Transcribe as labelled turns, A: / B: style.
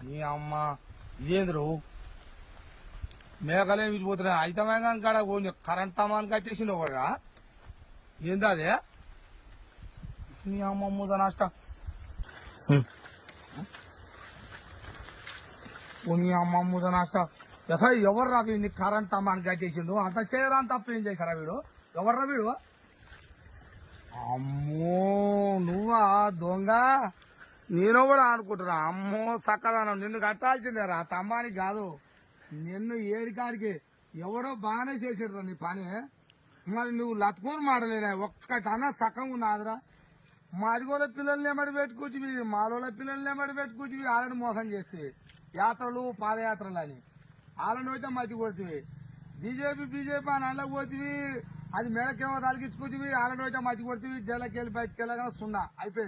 A: అని అమ్మ ఇదేంద్రు మేఘాలేం విడిపోతున్నాయి అయితే మేఘాన్ని కాడ కరెంట్ తమాన్ని కట్టేసిండు ఒకగా ఏందా అదే నీ అమ్మ ముద నష్ట నీ అమ్మ ముద నష్ట ఎవరు రా వీడిని కరెంట్ తమాన్ని కట్టేసిండు అంత చేయరాని తప్ప ఏం చేశారా వీడు ఎవర్రా వీడు అమ్మో నువ్వా దొంగ నేను కూడా అనుకుంటున్నా అమ్మో సక్కదానం నిన్ను కట్టాల్సిందేరా తమ్మానికి కాదు నిన్ను ఏడికాడికి ఎవడో బాగానే చేసాడు నీ పని మరి నువ్వు లత్కూరు మాడలేనా ఒక్కటన్నా సక్కం ఉన్నాదిరా మాదిగోళ్ళ పిల్లల్ని ఏమడి పెట్టుకుంటువి మాలోళ్ళ పిల్లల్ని ఏమడి పెట్టుకుంటువి వాళ్ళని మోసం చేస్తేవి యాత్రలు పాదయాత్రలు అని వాళ్ళని అయితే మధ్య కొడుతుంది బీజేపీ అని అలా పోతివి అది మేడకేమో తలిగించుకుంటువి వాళ్ళని అయితే మధ్య కొడుతుంది జైలుకి వెళ్ళి బయటకు వెళ్ళగా సున్నా అయిపోయింది.